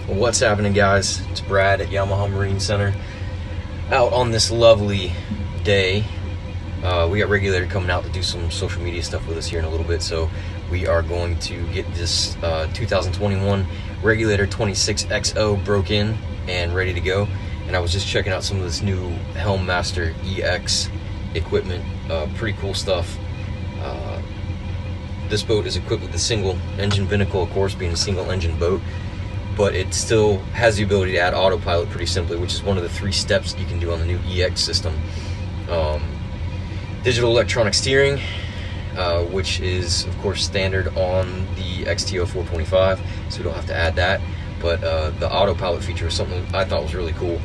What's happening, guys? It's Brad at Yamaha Marine Center. Out on this lovely day. We got Regulator coming out to do some social media stuff with us here in a little bit, so we are going to get this 2021 Regulator 26xo broke in and ready to go. And I was just checking out some of this new Helm Master EX equipment. Pretty cool stuff. This boat is equipped with a single engine binnacle, of course, being a single engine boat, but it still has the ability to add autopilot pretty simply, which is one of the 3 steps you can do on the new EX system. Digital electronic steering, which is of course standard on the XTO 425, so we don't have to add that, but the autopilot feature is something I thought was really cool.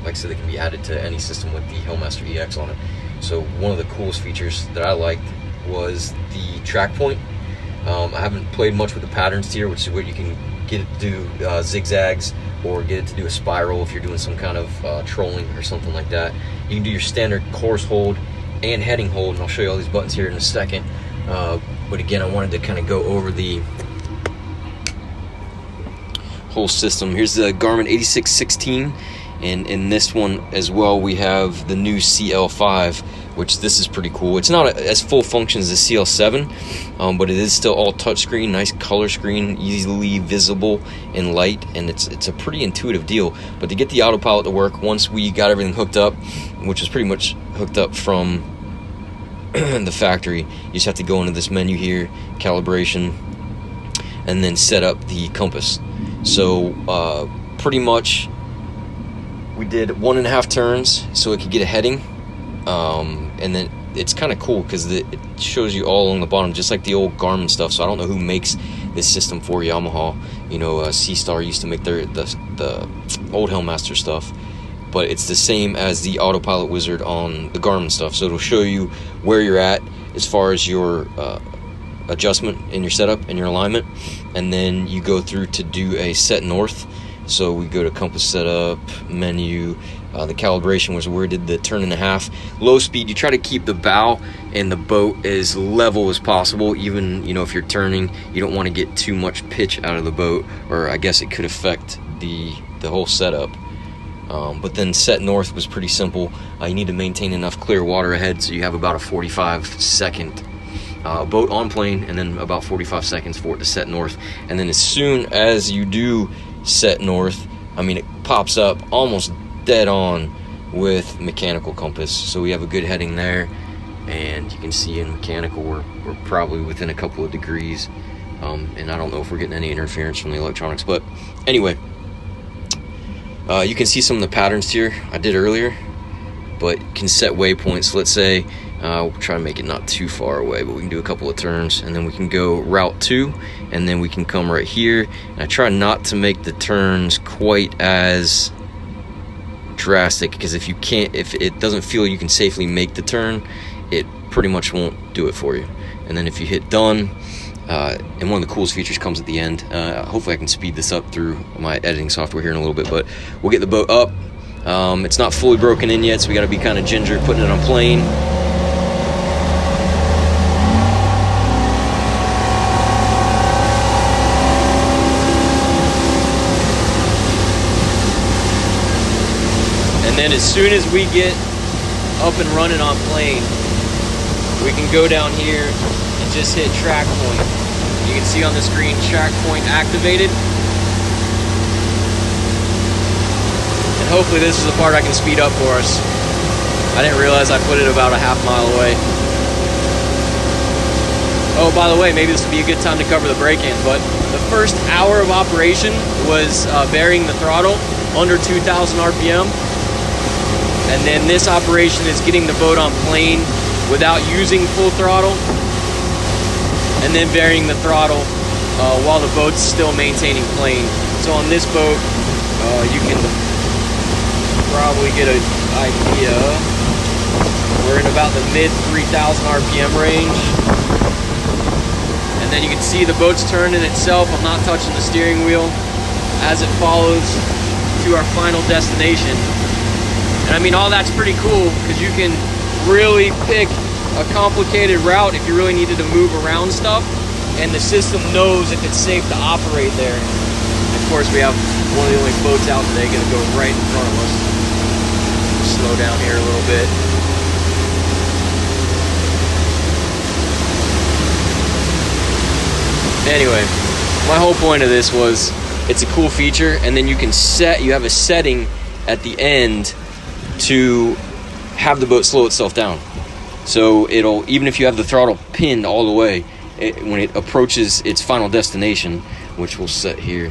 Like I said, they can be added to any system with the Helmmaster EX on it. So one of the coolest features that I liked was the track point. I haven't played much with the pattern steer, which is where you can get it to do zigzags or get it to do a spiral if you're doing some kind of trolling or something like that. You can do your standard course hold and heading hold, and I'll show you all these buttons here in a second. But again, I wanted to kind of go over the whole system. Here's the Garmin 8616, and in this one as well we have the new CL5, which this is pretty cool. It's not as full function as the CL7, but it is still all touchscreen, nice color screen, easily visible in light, and it's a pretty intuitive deal. But to get the autopilot to work, once we got everything hooked up, which is pretty much hooked up from the factory, you just have to go into this menu here, calibration, and then set up the compass. So pretty much we did 1.5 turns so it could get a heading. And then it's kind of cool because it shows you all along the bottom, just like the old Garmin stuff. So I don't know who makes this system for Yamaha. You know, C-Star used to make the old Helmmaster stuff, but it's the same as the Autopilot Wizard on the Garmin stuff. So it'll show you where you're at as far as your adjustment in your setup and your alignment, and then you go through to do a set north. So we go to compass setup, menu, the calibration was where we did the 1.5 turn. Low speed, you try to keep the bow and the boat as level as possible. Even, you know, if you're turning, you don't want to get too much pitch out of the boat, or I guess it could affect the whole setup. But then set north was pretty simple. You need to maintain enough clear water ahead, so you have about a 45-second boat on plane, and then about 45 seconds for it to set north. And then as soon as you do set north, I mean, it pops up almost dead on with mechanical compass, so we have a good heading there. And you can see in mechanical we're probably within a couple of degrees, and I don't know if we're getting any interference from the electronics, but anyway, you can see some of the patterns here I did earlier, but can set waypoints. Let's say we'll try to make it not too far away, but we can do a couple of turns, and then we can go route 2, and then we can come right here. And I try not to make the turns quite as drastic, because if it doesn't feel you can safely make the turn, it pretty much won't do it for you. And then if you hit done, and one of the coolest features comes at the end. Hopefully I can speed this up through my editing software here in a little bit, but we'll get the boat up. It's not fully broken in yet, so we got to be kind of ginger putting it on plane. And then as soon as we get up and running on plane, we can go down here and just hit track point. You can see on the screen track point activated. And hopefully this is the part I can speed up for us. I didn't realize I put it about a ½ mile away. Oh, by the way, maybe this would be a good time to cover the break-in, but the first hour of operation was varying the throttle under 2,000 RPM. And then this operation is getting the boat on plane without using full throttle, and then varying the throttle while the boat's still maintaining plane. So on this boat, you can probably get an idea. We're in about the mid 3,000 RPM range. And then you can see the boat's turning itself. I'm not touching the steering wheel as it follows to our final destination. And I mean, all that's pretty cool because you can really pick a complicated route if you really needed to move around stuff, and the system knows if it's safe to operate there. course, we have one of the only boats out today going to go right in front of us. Slow down here a little bit. Anyway, my whole point of this was it's a cool feature, and then you have a setting at the end to have the boat slow itself down. So it'll, even if you have the throttle pinned all the way, when it approaches its final destination, which we'll set here,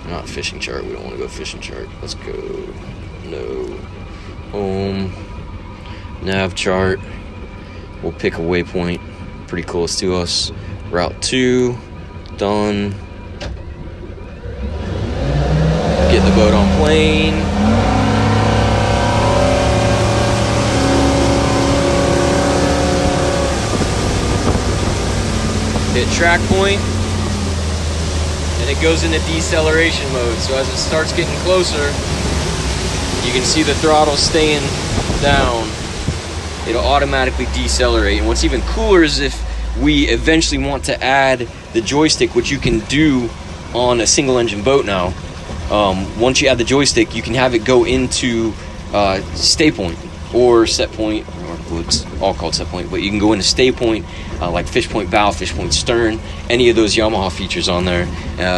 not fishing chart, we don't want to go fishing chart, let's go, no, home, nav chart, we'll pick a waypoint pretty close to us, route 2, done, get the boat on plane, hit track point, and it goes into deceleration mode. So as it starts getting closer, you can see the throttle staying down. It'll automatically decelerate. And what's even cooler is if we eventually want to add the joystick, which you can do on a single engine boat now. Once you add the joystick, you can have it go into stay point or set point, or it's all called set point, but you can go into stay point, like fish point bow, fish point stern, any of those Yamaha features on there.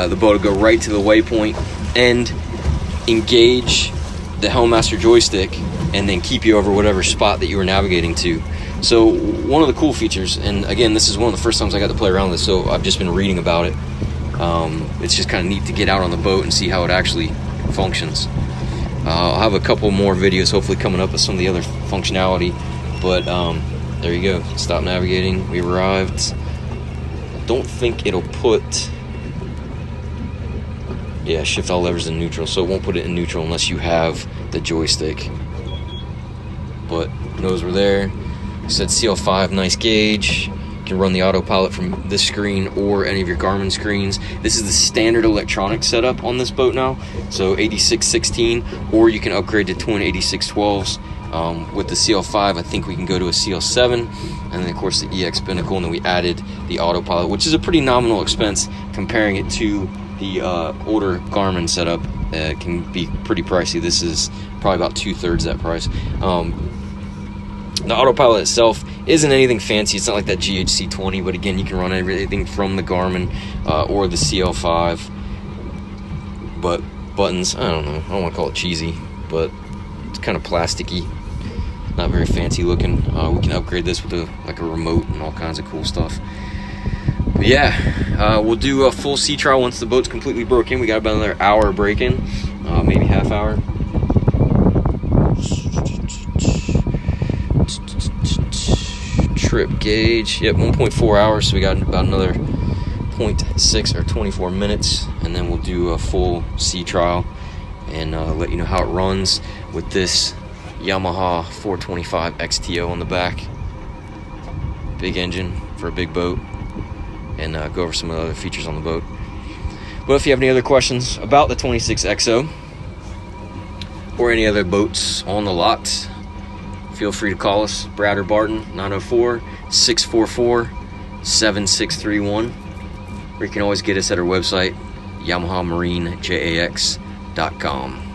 The boat will go right to the waypoint and engage the Helmmaster joystick and then keep you over whatever spot that you were navigating to. So one of the cool features, and again, this is one of the first times I got to play around with this, so I've just been reading about it. It's just kind of neat to get out on the boat and see how it actually functions. I'll have a couple more videos hopefully coming up with some of the other functionality, but there you go, stop navigating, we arrived. I don't think it'll put, yeah, shift all levers in neutral, so it won't put it in neutral unless you have the joystick. But knows we're there. I said CL5, nice gauge. You can run the autopilot from this screen or any of your Garmin screens. This is the standard electronic setup on this boat now, so 8616, or you can upgrade to twin 8612s. With the CL5, I think we can go to a CL7, and then of course the EX binnacle, and then we added the autopilot, which is a pretty nominal expense comparing it to the older Garmin setup. It can be pretty pricey. This is probably about 2/3 that price. The autopilot itself isn't anything fancy. It's not like that GHC20, but again, you can run everything from the Garmin or the CL5. But buttons, I don't know, I don't want to call it cheesy, but it's kind of plasticky, not very fancy looking. We can upgrade this with like a remote and all kinds of cool stuff. But yeah, we'll do a full sea trial once the boat's completely broke in. We got about another hour break in, maybe half hour. Trip gauge, yep, 1.4 hours, so we got about another 0.6 or 24 minutes, and then we'll do a full sea trial and let you know how it runs with this Yamaha 425 XTO on the back. Big engine for a big boat, and go over some of the other features on the boat. But if you have any other questions about the 26xo or any other boats on the lot, feel free to call us, Brad or Barton, 904-644-7631. Or you can always get us at our website, YamahaMarineJAX.com.